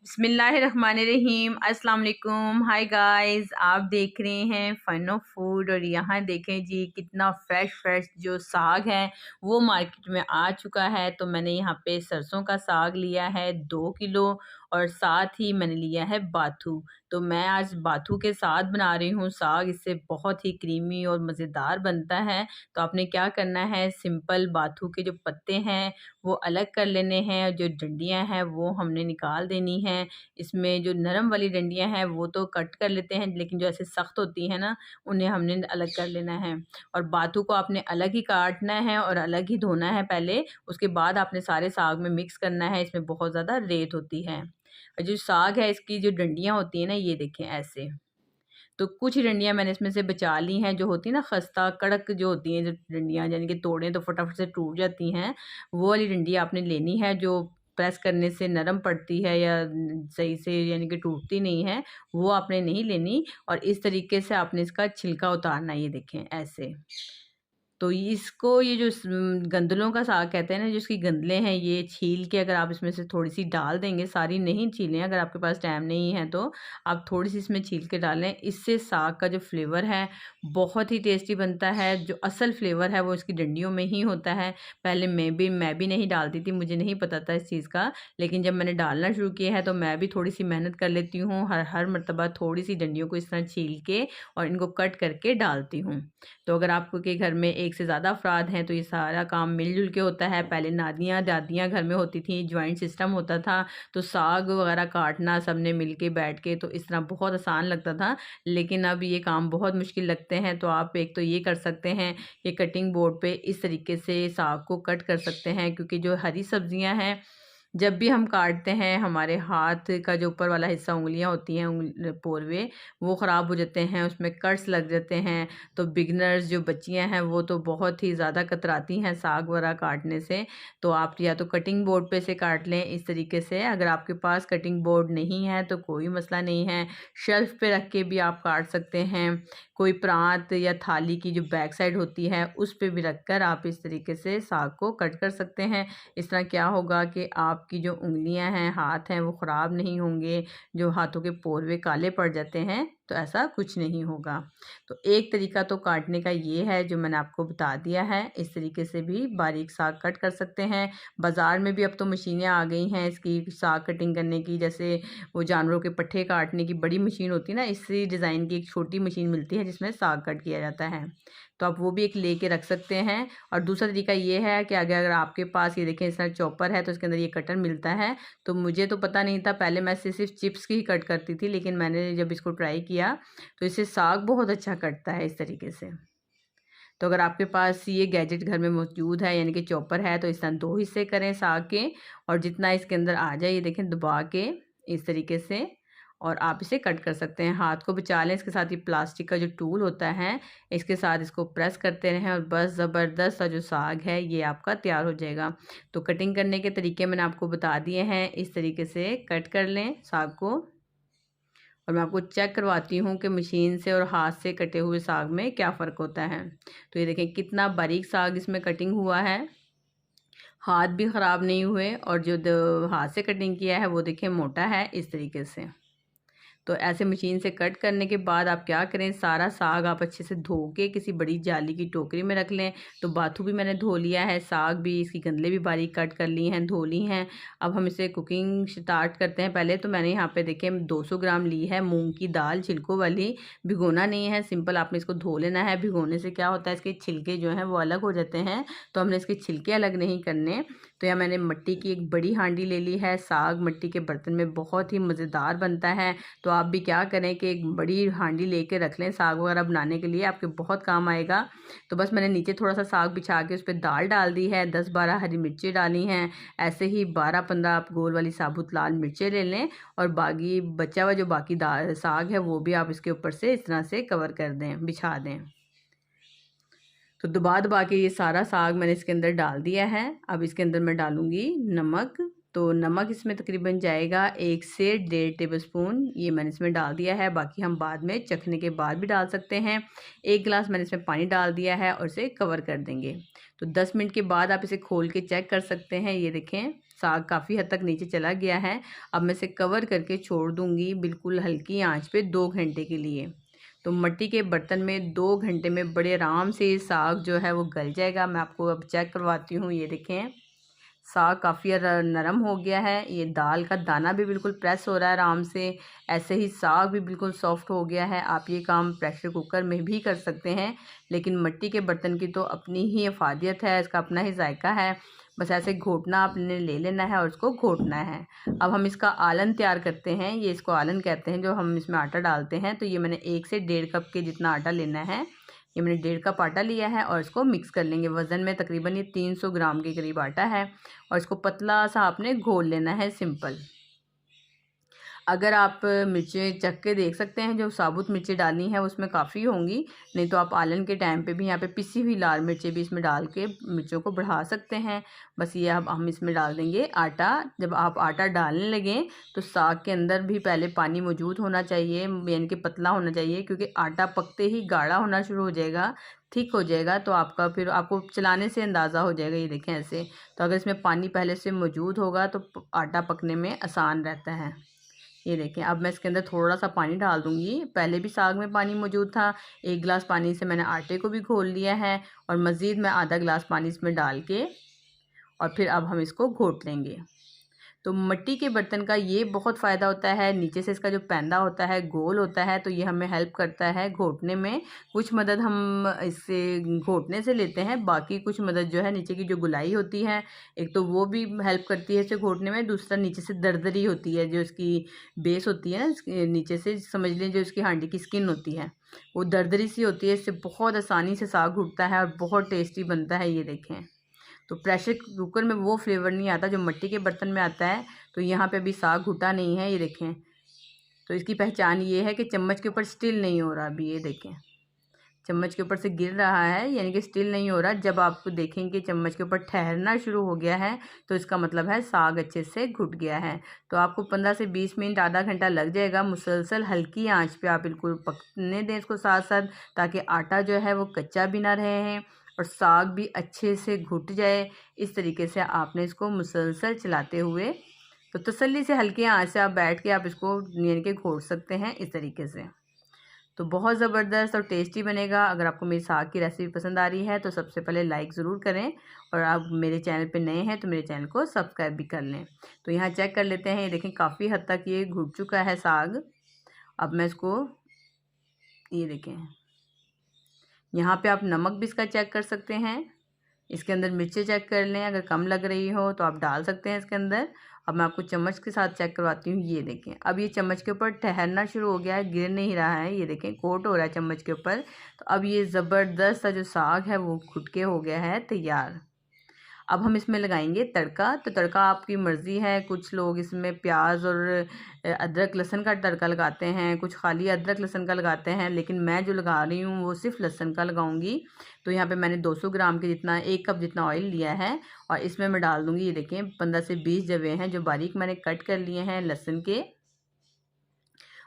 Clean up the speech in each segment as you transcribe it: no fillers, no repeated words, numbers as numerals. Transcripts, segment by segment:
बिस्मिल्लाहिर्रहमानिर्रहीम। अस्सलाम वालेकुम। हाय गाइस, आप देख रहे हैं फन ऑफ फूड। और यहाँ देखें जी कितना फ्रेश जो साग है वो मार्केट में आ चुका है। तो मैंने यहाँ पे सरसों का साग लिया है 2 किलो, और साथ ही मैंने लिया है बाथू। तो मैं आज बाथू के साथ बना रही हूँ साग। इससे बहुत ही क्रीमी और मज़ेदार बनता है। तो आपने क्या करना है, सिंपल बाथू के जो पत्ते हैं वो अलग कर लेने हैं, और जो डंडियां हैं वो हमने निकाल देनी है। इसमें जो नरम वाली डंडियां हैं वो तो कट कर लेते हैं, लेकिन जो ऐसे सख्त होती है ना उन्हें हमने अलग कर लेना है। और बाथू को आपने अलग ही काटना है और अलग ही धोना है पहले। उसके बाद आपने सारे साग में मिक्स करना है। इसमें बहुत ज़्यादा रेत होती है। और जो साग है इसकी जो डंडियां होती हैं ना, ये देखें ऐसे। तो कुछ डंडियां मैंने इसमें से बचा ली हैं, जो होती है ना खस्ता कड़क जो होती हैं, जो डंडियां यानी कि तोड़ें तो फटाफट से टूट जाती हैं, वो वाली डंडियां आपने लेनी है जो प्रेस करने से नरम पड़ती है या सही से यानी कि टूटती नहीं है, वो आपने नहीं लेनी। और इस तरीके से आपने इसका छिलका उतारना है, ये देखें ऐसे। तो इसको ये जो गंदलों का साग कहते हैं ना, जो इसकी गंदलें हैं, ये छील के अगर आप इसमें से थोड़ी सी डाल देंगे, सारी नहीं छीलें, अगर आपके पास टाइम नहीं है तो आप थोड़ी सी इसमें छील के डालें। इससे साग का जो फ्लेवर है बहुत ही टेस्टी बनता है। जो असल फ्लेवर है वो इसकी डंडियों में ही होता है। पहले मैं भी नहीं डालती थी, मुझे नहीं पता था इस चीज़ का, लेकिन जब मैंने डालना शुरू किया है तो मैं भी थोड़ी सी मेहनत कर लेती हूँ। हर मरतबा थोड़ी सी डंडियों को इस तरह छील के और इनको कट करके डालती हूँ। तो अगर आपको के घर में एक से ज़्यादा अफराद हैं तो ये सारा काम मिलजुल के होता है। पहले नानियाँ दादियाँ घर में होती थी, जॉइंट सिस्टम होता था, तो साग वगैरह काटना सब ने मिल के बैठ के तो इस तरह बहुत आसान लगता था। लेकिन अब ये काम बहुत मुश्किल लगते हैं। तो आप एक तो ये कर सकते हैं, ये कटिंग बोर्ड पे इस तरीके से साग को कट कर सकते हैं, क्योंकि जो हरी सब्जियां हैं जब भी हम काटते हैं हमारे हाथ का जो ऊपर वाला हिस्सा उंगलियां होती हैं, पोरवे, वो ख़राब हो जाते हैं, उसमें कट्स लग जाते हैं। तो बिगनर्स जो बच्चियां हैं वो तो बहुत ही ज़्यादा कतराती हैं साग वगैरह काटने से। तो आप या तो कटिंग बोर्ड पे से काट लें इस तरीके से। अगर आपके पास कटिंग बोर्ड नहीं है तो कोई मसला नहीं है, शेल्फ पे रख के भी आप काट सकते हैं। कोई प्रांत या थाली की जो बैक साइड होती है उस पे भी रख कर आप इस तरीके से साग को कट कर सकते हैं। इस तरह क्या होगा कि आपकी जो उंगलियां हैं, हाथ हैं, वो ख़राब नहीं होंगे। जो हाथों के पोरवे काले पड़ जाते हैं तो ऐसा कुछ नहीं होगा। तो एक तरीका तो काटने का ये है जो मैंने आपको बता दिया है। इस तरीके से भी बारीक साग कट कर सकते हैं। बाज़ार में भी अब तो मशीनें आ गई हैं इसकी साग कटिंग करने की, जैसे वो जानवरों के पट्ठे काटने की बड़ी मशीन होती है ना, इसी डिज़ाइन की एक छोटी मशीन मिलती है जिसमें साग कट किया जाता है। तो आप वो भी एक लेके रख सकते हैं। और दूसरा तरीका ये है कि अगर आपके पास ये देखें इस तरह चॉपर है तो इसके अंदर ये कटर मिलता है। तो मुझे तो पता नहीं था, पहले मैं सिर्फ चिप्स की ही कट करती थी, लेकिन मैंने जब इसको ट्राई किया तो इससे साग बहुत अच्छा कटता है इस तरीके से। तो अगर आपके पास ये गैजेट घर में मौजूद है यानी कि चॉपर है, तो इस तरह 2 हिस्से करें साग के, और जितना इसके अंदर आ जाए ये देखें दबा के इस तरीके से, और आप इसे कट कर सकते हैं। हाथ को बचा लें। इसके साथ ये प्लास्टिक का जो टूल होता है इसके साथ इसको प्रेस करते रहें, और बस ज़बरदस्त सा जो साग है ये आपका तैयार हो जाएगा। तो कटिंग करने के तरीके मैंने आपको बता दिए हैं। इस तरीके से कट कर लें साग को। और मैं आपको चेक करवाती हूँ कि मशीन से और हाथ से कटे हुए साग में क्या फ़र्क होता है। तो ये देखें कितना बारीक साग इसमें कटिंग हुआ है, हाथ भी ख़राब नहीं हुए, और जो हाथ से कटिंग किया है वो देखें मोटा है इस तरीके से। तो ऐसे मशीन से कट करने के बाद आप क्या करें, सारा साग आप अच्छे से धो के किसी बड़ी जाली की टोकरी में रख लें। तो बाथू भी मैंने धो लिया है, साग भी, इसकी गंदले भी बारीक कट कर ली हैं, धो ली हैं। अब हम इसे कुकिंग स्टार्ट करते हैं। पहले तो मैंने यहाँ पे देखें 200 ग्राम ली है मूंग की दाल, छिलकों वाली। भिगोना नहीं है, सिंपल आपने इसको धो लेना है। भिगोने से क्या होता है, इसके छिलके जो हैं वो अलग हो जाते हैं, तो हमने इसके छिलके अलग नहीं करने। तो यहाँ मैंने मिट्टी की एक बड़ी हांडी ले ली है। साग मिट्टी के बर्तन में बहुत ही मज़ेदार बनता है। तो आप भी क्या करें कि एक बड़ी हांडी लेके रख लें, साग वगैरह बनाने के लिए आपके बहुत काम आएगा। तो बस मैंने नीचे थोड़ा सा साग बिछा के उस पर दाल डाल दी है, 10-12 हरी मिर्चें डाली हैं। ऐसे ही 12-15 आप गोल वाली साबुत लाल मिर्चें ले लें, और बाकी बचा हुआ जो बाकी दाल साग है वो भी आप इसके ऊपर से इस तरह से कवर कर दें, बिछा दें। तो दबा दबा के ये सारा साग मैंने इसके अंदर डाल दिया है। अब इसके अंदर मैं डालूँगी नमक। तो नमक इसमें तकरीबन जाएगा 1 से 1.5 टेबलस्पून, ये मैंने इसमें डाल दिया है। बाकी हम बाद में चखने के बाद भी डाल सकते हैं। 1 गिलास मैंने इसमें पानी डाल दिया है और इसे कवर कर देंगे। तो 10 मिनट के बाद आप इसे खोल के चेक कर सकते हैं। ये देखें साग काफ़ी हद तक नीचे चला गया है। अब मैं इसे कवर करके छोड़ दूँगी बिल्कुल हल्की आंच पे 2 घंटे के लिए। तो मिट्टी के बर्तन में 2 घंटे में बड़े आराम से साग जो है वो गल जाएगा। मैं आपको अब चेक करवाती हूँ। ये देखें, साग काफ़ी नरम हो गया है। ये दाल का दाना भी बिल्कुल प्रेस हो रहा है आराम से। ऐसे ही साग भी बिल्कुल सॉफ्ट हो गया है। आप ये काम प्रेशर कुकर में भी कर सकते हैं, लेकिन मिट्टी के बर्तन की तो अपनी ही अफादियत है, इसका अपना ही जायका है। बस ऐसे घोटना आपने ले लेना है और इसको घोटना है। अब हम इसका आलन तैयार करते हैं। ये इसको आलन कहते हैं जो हम इसमें आटा डालते हैं। तो ये मैंने 1 से 1.5 कप के जितना आटा लेना है। ये मैंने 1.5 कप आटा लिया है और इसको मिक्स कर लेंगे। वज़न में तकरीबन ये 300 ग्राम के करीब आटा है और इसको पतला सा आपने घोल लेना है सिंपल। अगर आप मिर्चें चख के देख सकते हैं, जो साबुत मिर्चें डालनी है उसमें काफ़ी होंगी, नहीं तो आप आलन के टाइम पे भी यहाँ पे पिसी हुई लाल मिर्चें भी इसमें डाल के मिर्चों को बढ़ा सकते हैं। बस ये अब हम इसमें डाल देंगे आटा। जब आप आटा डालने लगें तो साग के अंदर भी पहले पानी मौजूद होना चाहिए, यानी कि पतला होना चाहिए, क्योंकि आटा पकते ही गाढ़ा होना शुरू हो जाएगा, थिक हो जाएगा। तो आपका फिर आपको चलाने से अंदाज़ा हो जाएगा। ये देखें ऐसे। तो अगर इसमें पानी पहले से मौजूद होगा तो आटा पकने में आसान रहता है। ये देखें, अब मैं इसके अंदर थोड़ा सा पानी डाल दूँगी। पहले भी साग में पानी मौजूद था। 1 गिलास पानी से मैंने आटे को भी घोल लिया है और मज़ीद मैं आधा गिलास पानी इसमें डाल के और फिर अब हम इसको घोट लेंगे। तो मिट्टी के बर्तन का ये बहुत फ़ायदा होता है। नीचे से इसका जो पैंदा होता है गोल होता है, तो ये हमें हेल्प करता है घोटने में। कुछ मदद हम इससे घोटने से लेते हैं, बाकी कुछ मदद जो है नीचे की जो गुलाई होती है, एक तो वो भी हेल्प करती है इसे घोटने में। दूसरा नीचे से दरदरी होती है, जो इसकी बेस होती है ना, नीचे से समझ लें जो इसकी हांडी की स्किन होती है वो दरदरी सी होती है। इससे बहुत आसानी से साग घुटता है और बहुत टेस्टी बनता है। ये देखें, तो प्रेशर कुकर में वो फ्लेवर नहीं आता जो मिट्टी के बर्तन में आता है। तो यहाँ पे अभी साग घुटा नहीं है। ये देखें, तो इसकी पहचान ये है कि चम्मच के ऊपर स्टिल नहीं हो रहा। अभी ये देखें, चम्मच के ऊपर से गिर रहा है, यानी कि स्टिल नहीं हो रहा। जब आप देखेंगे चम्मच के ऊपर ठहरना शुरू हो गया है तो इसका मतलब है साग अच्छे से घुट गया है। तो आपको 15 से 20 मिनट, आधा घंटा लग जाएगा। मुसलसल हल्की आंच पे आप बिल्कुल पकने दें इसको साथ साथ, ताकि आटा जो है वो कच्चा भी ना रहे हैं और साग भी अच्छे से घुट जाए। इस तरीके से आपने इसको मुसलसल चलाते हुए, तो तसल्ली से हल्की आंच से आप बैठ के आप इसको यानी कि घोट सकते हैं इस तरीके से। तो बहुत ज़बरदस्त और टेस्टी बनेगा। अगर आपको मेरी साग की रेसिपी पसंद आ रही है तो सबसे पहले लाइक ज़रूर करें, और आप मेरे चैनल पे नए हैं तो मेरे चैनल को सब्सक्राइब भी कर लें। तो यहाँ चेक कर लेते हैं। ये देखें, काफ़ी हद तक ये घुट चुका है साग। अब मैं इसको, ये देखें, यहाँ पे आप नमक भी इसका चेक कर सकते हैं। इसके अंदर मिर्चें चेक कर लें, अगर कम लग रही हो तो आप डाल सकते हैं इसके अंदर। अब मैं आपको चम्मच के साथ चेक करवाती हूँ। ये देखें, अब ये चम्मच के ऊपर ठहरना शुरू हो गया है, गिर नहीं रहा है। ये देखें, कोट हो रहा है चम्मच के ऊपर। तो अब ये ज़बरदस्त सा जो साग है वो घुट के हो गया है तैयार। अब हम इसमें लगाएंगे तड़का। तो तड़का आपकी मर्ज़ी है। कुछ लोग इसमें प्याज और अदरक लहसुन का तड़का लगाते हैं, कुछ खाली अदरक लहसुन का लगाते हैं, लेकिन मैं जो लगा रही हूँ वो सिर्फ लहसुन का लगाऊंगी। तो यहाँ पे मैंने 200 ग्राम के जितना, 1 कप जितना ऑयल लिया है और इसमें मैं डाल दूँगी, ये देखें, 15 से 20 जवे हैं जो बारीक मैंने कट कर लिए हैं लहसुन के।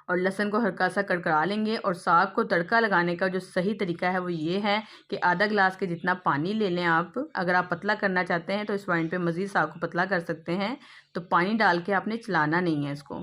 और लहसुन को हल्का सा कड़कड़ा लेंगे। और साग को तड़का लगाने का जो सही तरीका है वो ये है कि आधा गिलास के जितना पानी ले लें आप। अगर आप पतला करना चाहते हैं तो इस पॉइंट पे मज़ीद साग को पतला कर सकते हैं। तो पानी डाल के आपने चलाना नहीं है इसको,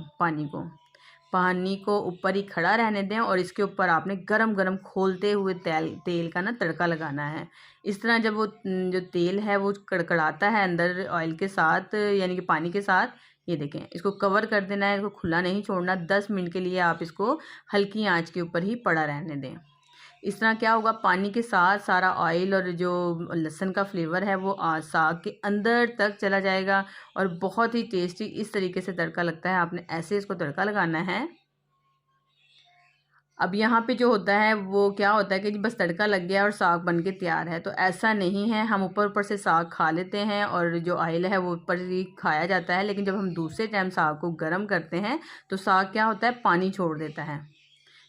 पानी को ऊपर ही खड़ा रहने दें और इसके ऊपर आपने गरम गरम खोलते हुए तेल का ना तड़का लगाना है। इस तरह जब वो जो तेल है वो कड़कड़ाता है अंदर ऑयल के साथ, यानी कि पानी के साथ, ये देखें, इसको कवर कर देना है, इसको खुला नहीं छोड़ना। 10 मिनट के लिए आप इसको हल्की आंच के ऊपर ही पड़ा रहने दें। इस तरह क्या होगा, पानी के साथ सारा ऑयल और जो लहसुन का फ्लेवर है वो साग के अंदर तक चला जाएगा और बहुत ही टेस्टी इस तरीके से तड़का लगता है। आपने ऐसे इसको तड़का लगाना है। अब यहाँ पे जो होता है वो क्या होता है कि बस तड़का लग गया और साग बन के तैयार है, तो ऐसा नहीं है। हम ऊपर ऊपर से साग खा लेते हैं और जो ऑयल है वो ऊपर ही खाया जाता है, लेकिन जब हम दूसरे टाइम साग को गर्म करते हैं तो साग क्या होता है, पानी छोड़ देता है,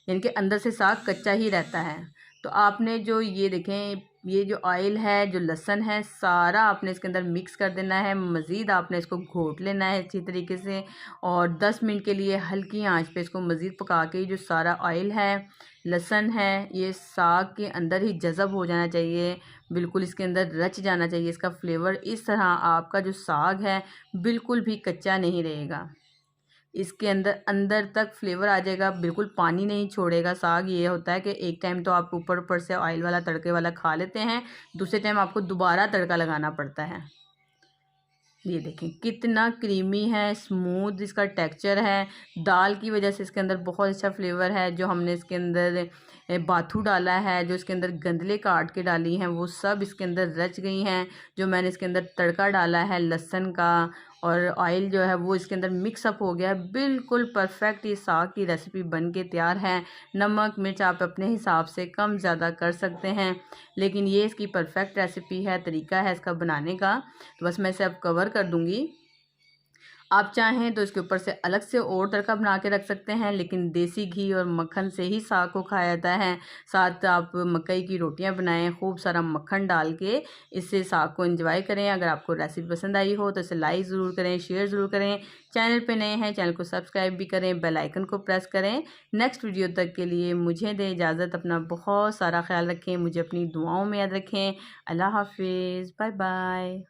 यानी कि अंदर से साग कच्चा ही रहता है। तो आपने जो ये देखें, ये जो ऑयल है, जो लहसुन है, सारा आपने इसके अंदर मिक्स कर देना है। मज़ीद आपने इसको घोट लेना है अच्छी तरीके से और 10 मिनट के लिए हल्की आंच पे इसको मज़ीद पका के जो सारा ऑयल है, लहसुन है, ये साग के अंदर ही जज़ब हो जाना चाहिए, बिल्कुल इसके अंदर रच जाना चाहिए इसका फ्लेवर। इस तरह आपका जो साग है बिल्कुल भी कच्चा नहीं रहेगा, इसके अंदर अंदर तक फ्लेवर आ जाएगा, बिल्कुल पानी नहीं छोड़ेगा साग। ये होता है कि एक टाइम तो आप ऊपर ऊपर से ऑयल वाला तड़के वाला खा लेते हैं, दूसरे टाइम आपको दोबारा तड़का लगाना पड़ता है। ये देखें कितना क्रीमी है, स्मूथ इसका टेक्सचर है। दाल की वजह से इसके अंदर बहुत अच्छा फ्लेवर है। जो हमने इसके अंदर बाथू डाला है, जो इसके अंदर गंदले काट के डाली हैं, वो सब इसके अंदर रच गई हैं। जो मैंने इसके अंदर तड़का डाला है लहसुन का और ऑयल जो है वो इसके अंदर मिक्सअप हो गया है। बिल्कुल परफेक्ट ये साग की रेसिपी बन के तैयार है। नमक मिर्च आप अपने हिसाब से कम ज़्यादा कर सकते हैं, लेकिन ये इसकी परफेक्ट रेसिपी है, तरीका है इसका बनाने का। तो बस मैं इसे अब कवर कर दूँगी। आप चाहें तो इसके ऊपर से अलग से और तड़का बना के रख सकते हैं, लेकिन देसी घी और मक्खन से ही साग को खाया जाता है। साथ आप मकई की रोटियां बनाएं, खूब सारा मक्खन डाल के इससे साग को एंजॉय करें। अगर आपको रेसिपी पसंद आई हो तो इसे लाइक ज़रूर करें, शेयर ज़रूर करें। चैनल पे नए हैं, चैनल को सब्सक्राइब भी करें, बेल आइकन को प्रेस करें। नेक्स्ट वीडियो तक के लिए मुझे दें इजाज़त। अपना बहुत सारा ख्याल रखें, मुझे अपनी दुआओं में याद रखें। अल्लाह हाफिज़, बाय बाय।